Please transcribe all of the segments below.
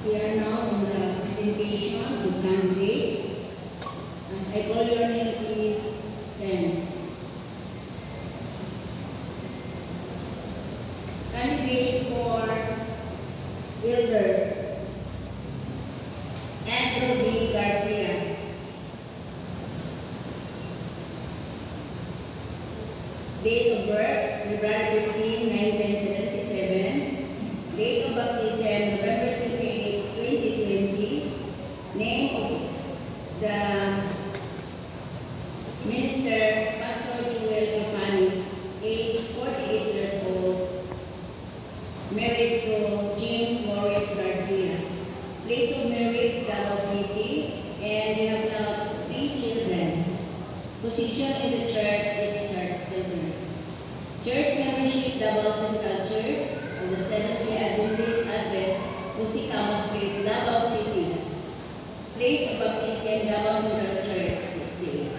We are now on the presentation of candidates. As I call your name, please stand. Candidate for Elders, Andrew B. Garcia. Date of birth, February 15, 1977. Date of baptism, November 28, 2020. Name of the minister, Pastor Joel Capanis. Age 48 years old. Married to Jean Morris Garcia. Place of marriage, Davao City. And they have now 3 children. Position in the church is church elder. Church membership, Davao Central Church of the Seventh-day Adventist address, Usicamo Street, Davao City. Place of baptism, Davao Central Church, City.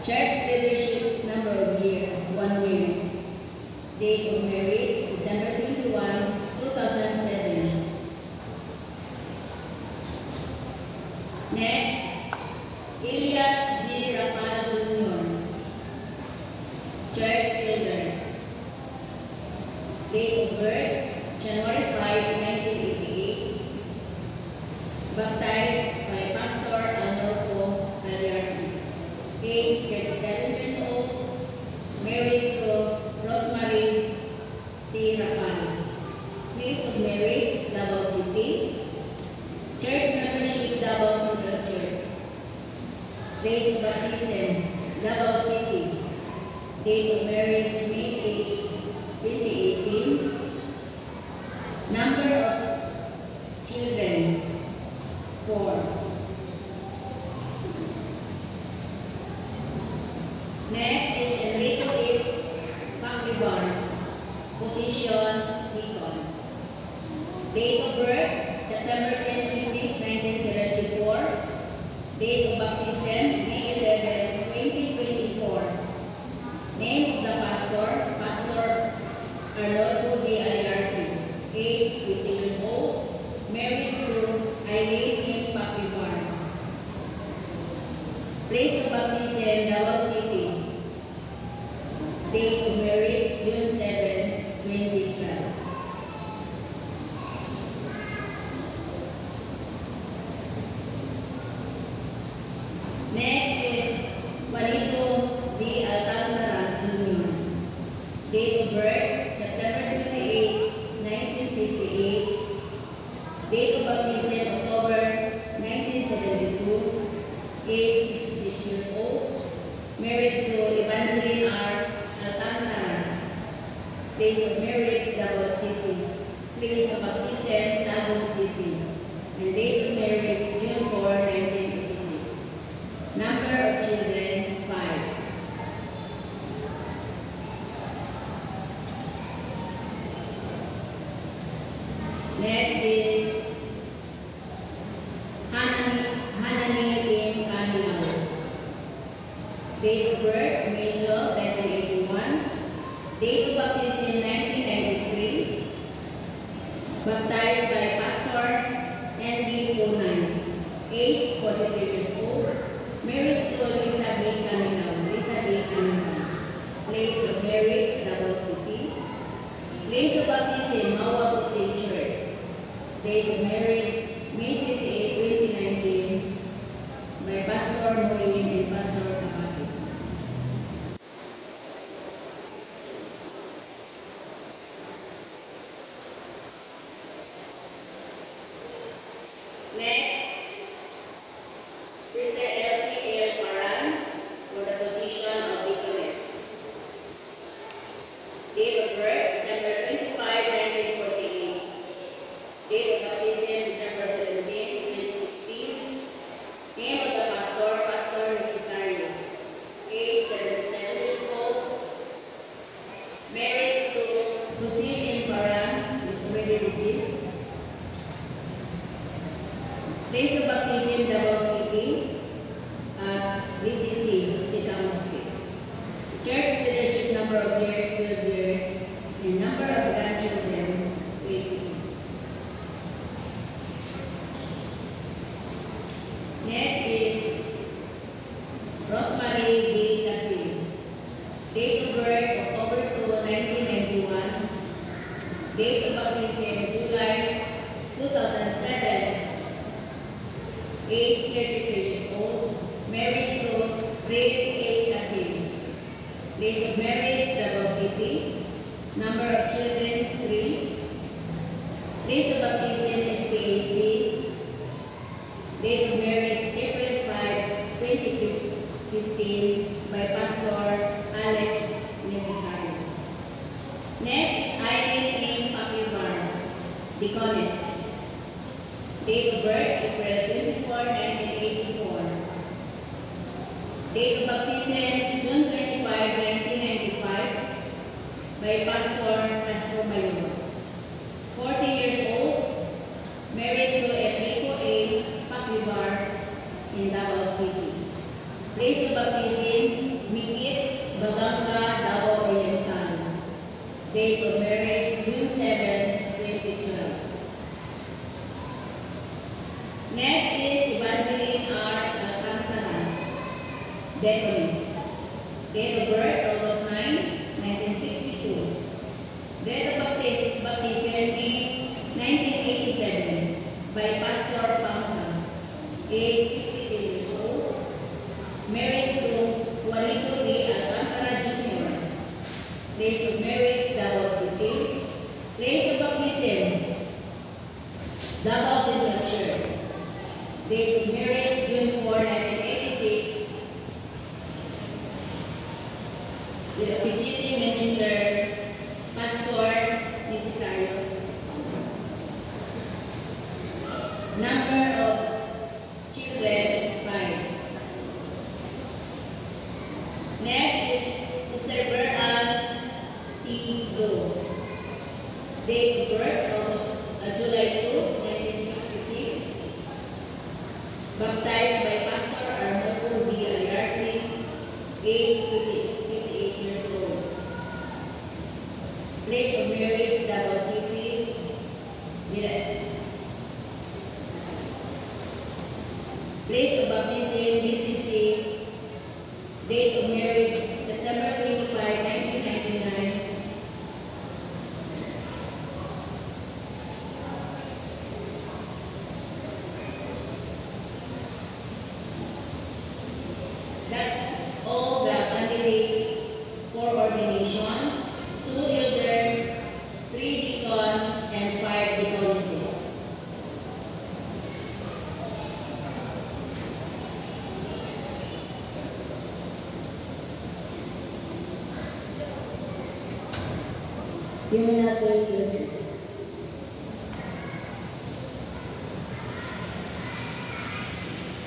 Church leadership, number of year, 1 year. Date of marriage, December 21, 2007. Next, Elias G. Rapal Jr. Church elder. Date of birth, January 5, 1988. Baptized by Pastor Alnorco Aliarsi. Age 37 years old. Married to Rosemary C. Rapal. Place of marriage, Davao City. Church membership, Davao Central Church. Place of baptism, Davao City. Date of marriage, May 8, 2018. Number of children, 4. Next is Enrico A. Paclibar. Position, deacon. Date of birth, September 26, 1974. Date of baptism, May 11, 2024. Name of the pastor, Pastor Arnoldo B. Aliarsi. Age 50 years old. Married to Irene M. Paclibar. Place of baptism, Davao City. Date of marriage, June 7, 2012. Next is Juanito D. Alcantara Jr. Date of birth, September 28, 1958. Date of baptism, October 1972. Age 66 years old. Married to Evangeline R. Alcantara. Place of marriage, Davao City. Place of baptism, Davao City. And date of marriage, June 4, 1986. Number of children, 5. Next is Hanani M. Kanilao. Date of birth, May 12, 1981. Date of baptism, 1993. Baptized by Pastor Andy Punan. Age 43 years old. Married to Lisa B. Kanilao. Lisa B. Kanilao. Place of marriage, Davao City. Place of baptism, Mawab State Church. Date of marriage, May 28, 2019. By Pastor Maureen and Pastor Kapati. Next, Sister Elsie L. Paran for the position of deaconess. Date of birth, December 25, 1948. Date of baptism, December 17, 2016. Name of the pastor, Pastor Cesario. Age 77 years old. Married to Lucille M. Paran, is already deceased. Place of baptism, Davao City, DCC, Usicamo Street. Church leadership, number of years, 12 years, and number of grandchildren, 18. Next is Rosemary B. Casil. Date of birth, October 2, 1991. Date of baptism, July 2007. Age 33 years old. Married to Ray A. Casil. Place of marriage, Davao City. Number of children, 3. Place of baptism, SPAC. Date of marriage, April 5, 2015 by Pastor Alex Necessary. Next is Eileen M. Papivar, Deaconess. Date of birth, April 24, 1984. Date of baptism, June 25, 1995 by Pastor Castro Mayor. 40 years old, married to Enrico A. Papivar in Davao City. Place of baptism, Mikit, Baganga, Davao Oriental. Date of marriage, June 7, 2012. Next is Evangeline R. Alcantara, Deaconess. Date of birth, August 9, 1962. Date of baptism, May 1987 by Pastor Pampa. Age 63 years old. Married to Juanito B. Alcantara Jr. Place of marriage, Davao City. Place of baptism, Davao Central Church. Date of marriage, June 4, 1986. With a visiting minister, Pastor Necesario. Number of children, 5. Next is Sister Beran T. Go. Date of birth, July 2, 1966. Baptized by Pastor Arnolfo D. Ayarsi, age 58 years old. Place of marriage, Davao City. Place of baptism, DCC. Date of marriage, September 25, 1999. That's all the candidates for ordination. 2 elders, 3 deacons, and 5 deaconesses. Yun na natin